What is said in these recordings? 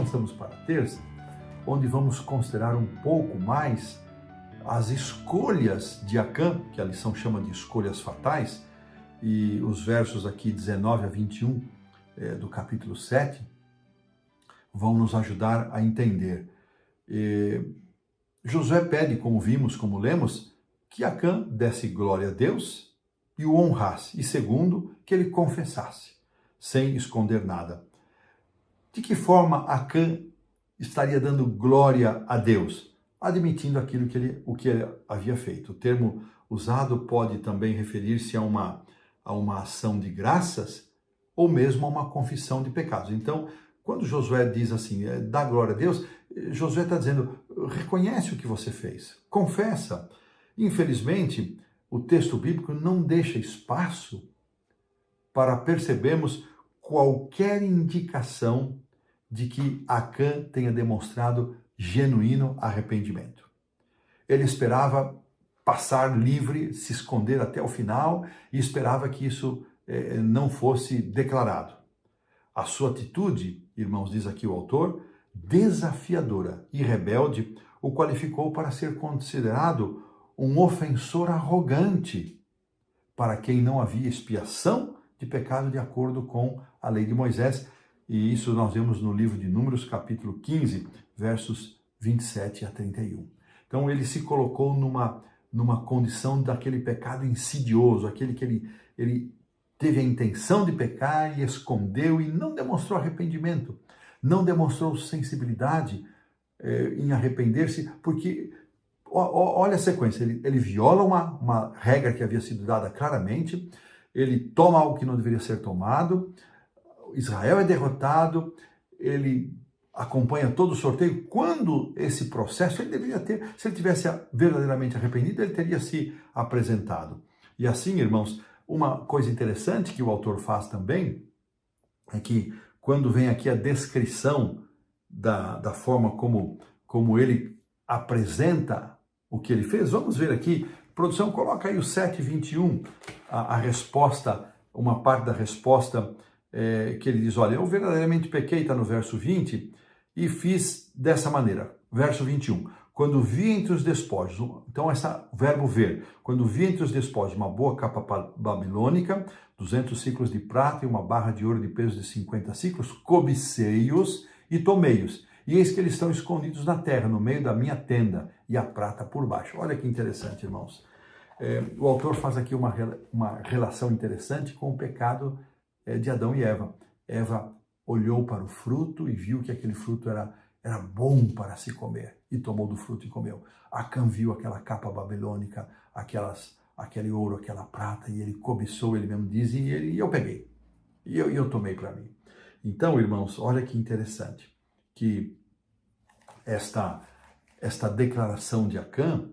avançamos para a terça, onde vamos considerar um pouco mais as escolhas de Acã, que a lição chama de escolhas fatais, e os versos aqui 19 a 21 do capítulo 7 vão nos ajudar a entender. Josué pede, como vimos, como lemos, que Acã desse glória a Deus e o honrasse, e segundo, que ele confessasse, sem esconder nada. De que forma Acã estaria dando glória a Deus? Admitindo aquilo o que ele havia feito. O termo usado pode também referir-se a uma ação de graças ou mesmo a uma confissão de pecados. Então, quando Josué diz assim, dá glória a Deus, Josué está dizendo, reconhece o que você fez, confessa. Infelizmente, o texto bíblico não deixa espaço para percebermos qualquer indicação de que Acã tenha demonstrado genuíno arrependimento. Ele esperava passar livre, se esconder até o final e esperava que isso não fosse declarado. A sua atitude, irmãos, diz aqui o autor, desafiadora e rebelde, o qualificou para ser considerado um ofensor arrogante, para quem não havia expiação de pecado de acordo com a lei de Moisés. E isso nós vemos no livro de Números, capítulo 15, versos 27 a 31. Então ele se colocou numa condição daquele pecado insidioso, aquele que ele teve a intenção de pecar e escondeu e não demonstrou arrependimento, não demonstrou sensibilidade em arrepender-se, porque olha a sequência, ele viola uma regra que havia sido dada claramente, ele toma algo que não deveria ser tomado, Israel é derrotado, ele acompanha todo o sorteio. Quando esse processo, ele deveria ter, se ele tivesse verdadeiramente arrependido, ele teria se apresentado. E assim, irmãos, uma coisa interessante que o autor faz também, é que quando vem aqui a descrição da forma como ele apresenta o que ele fez, vamos ver aqui, produção, coloca aí o 7:21, a resposta, uma parte da resposta que ele diz, olha, eu verdadeiramente pequei, está no verso 20, e fiz dessa maneira. Verso 21, quando vi entre os despojos, então esse verbo ver, quando vi entre os despojos uma boa capa babilônica, 200 ciclos de prata e uma barra de ouro de peso de 50 ciclos, cobicei-os e tomei-os. E eis que eles estão escondidos na terra, no meio da minha tenda, e a prata por baixo. Olha que interessante, irmãos. O autor faz aqui uma relação interessante com o pecado de Adão e Eva. Eva olhou para o fruto e viu que aquele fruto era bom para se comer e tomou do fruto e comeu. Acã viu aquela capa babilônica, aquele ouro, aquela prata, e ele cobiçou, ele mesmo diz, e eu peguei, e eu tomei para mim. Então, irmãos, olha que interessante, que esta declaração de Acã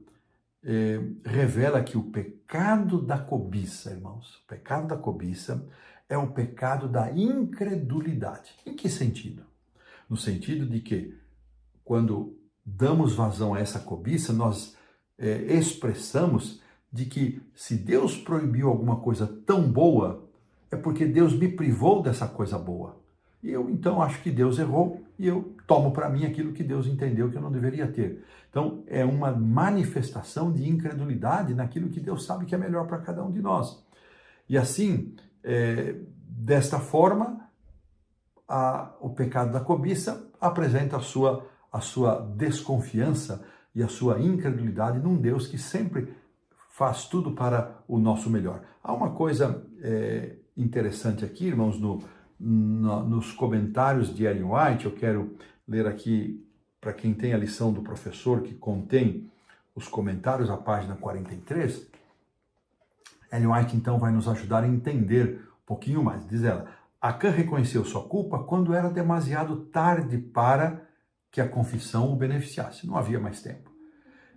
revela que o pecado da cobiça, irmãos, o pecado da cobiça é o pecado da incredulidade. Em que sentido? No sentido de que, quando damos vazão a essa cobiça, nós expressamos de que se Deus proibiu alguma coisa tão boa, é porque Deus me privou dessa coisa boa. E eu, então, acho que Deus errou e eu tomo para mim aquilo que Deus entendeu que eu não deveria ter. Então, é uma manifestação de incredulidade naquilo que Deus sabe que é melhor para cada um de nós. E assim, desta forma, o pecado da cobiça apresenta a sua desconfiança e a sua incredulidade num Deus que sempre faz tudo para o nosso melhor. Há uma coisa interessante aqui, irmãos, nos comentários de Ellen White, eu quero ler aqui para quem tem a lição do professor que contém os comentários, a página 43. Ellen White então vai nos ajudar a entender um pouquinho mais. Diz ela, Acã reconheceu sua culpa quando era demasiado tarde para que a confissão o beneficiasse. Não havia mais tempo.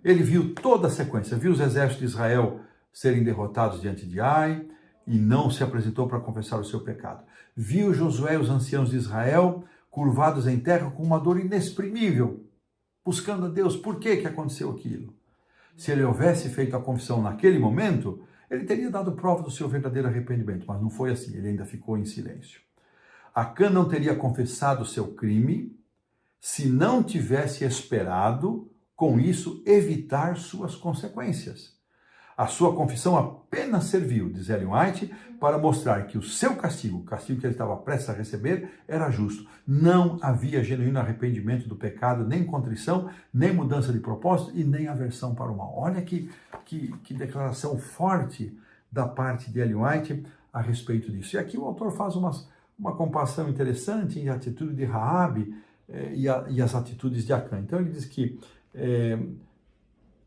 Ele viu toda a sequência, viu os exércitos de Israel serem derrotados diante de Ai e não se apresentou para confessar o seu pecado. Viu Josué e os anciãos de Israel curvados em terra com uma dor inexprimível, buscando a Deus. Por que aconteceu aquilo? Se ele houvesse feito a confissão naquele momento, ele teria dado prova do seu verdadeiro arrependimento, mas não foi assim, ele ainda ficou em silêncio. Acã não teria confessado o seu crime se não tivesse esperado, com isso, evitar suas consequências. A sua confissão apenas serviu, diz Ellen White, para mostrar que o seu castigo, o castigo que ele estava prestes a receber, era justo. Não havia genuíno arrependimento do pecado, nem contrição, nem mudança de propósito e nem aversão para o mal. Olha que declaração forte da parte de Ellen White a respeito disso. E aqui o autor faz uma comparação interessante entre a atitude de Raabe e as atitudes de Acã. Então ele diz que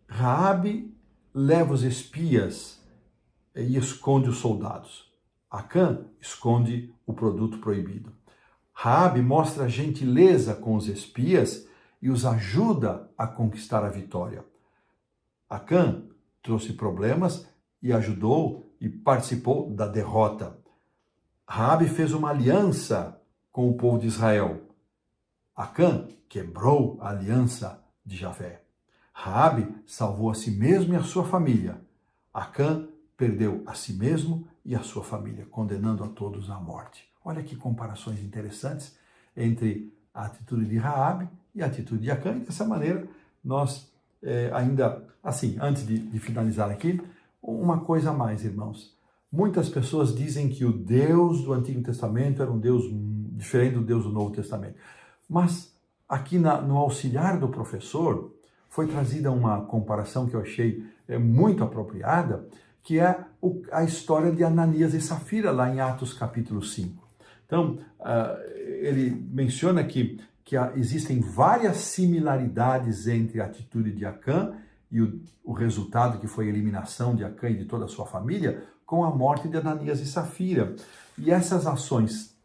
Raabe leva os espias e esconde os soldados. Acã esconde o produto proibido. Raabe mostra gentileza com os espias e os ajuda a conquistar a vitória. Acã trouxe problemas e ajudou e participou da derrota. Raabe fez uma aliança com o povo de Israel. Acã quebrou a aliança de Javé. Raabe salvou a si mesmo e a sua família. Acã perdeu a si mesmo e a sua família, condenando a todos à morte. Olha que comparações interessantes entre a atitude de Raabe e a atitude de Acã. E dessa maneira, nós ainda, assim, antes de finalizar aqui, uma coisa a mais, irmãos. Muitas pessoas dizem que o Deus do Antigo Testamento era um Deus diferente do Deus do Novo Testamento. Mas aqui no auxiliar do professor, foi trazida uma comparação que eu achei muito apropriada, que é a história de Ananias e Safira, lá em Atos capítulo 5. Então, ele menciona que existem várias similaridades entre a atitude de Acã e o resultado que foi a eliminação de Acã e de toda a sua família, com a morte de Ananias e Safira. E essas ações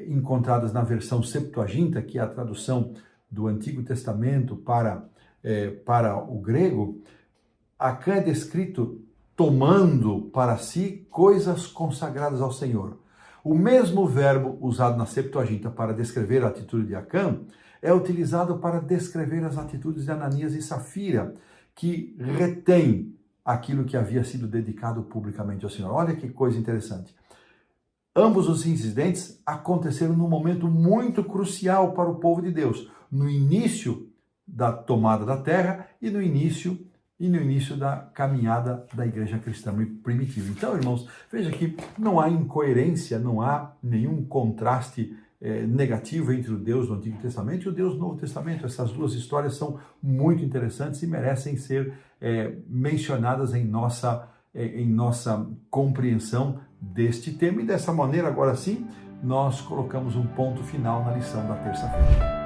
encontradas na versão Septuaginta, que é a tradução do Antigo Testamento para o grego, Acã é descrito tomando para si coisas consagradas ao Senhor. O mesmo verbo usado na Septuaginta para descrever a atitude de Acã é utilizado para descrever as atitudes de Ananias e Safira, que retém aquilo que havia sido dedicado publicamente ao Senhor. Olha que coisa interessante. Ambos os incidentes aconteceram num momento muito crucial para o povo de Deus, no início da tomada da terra e no início da caminhada da igreja cristã primitiva. Então, irmãos, veja que não há incoerência, não há nenhum contraste negativo entre o Deus do Antigo Testamento e o Deus do Novo Testamento. Essas duas histórias são muito interessantes e merecem ser mencionadas em nossa compreensão deste tema. E dessa maneira, agora sim, nós colocamos um ponto final na lição da terça-feira.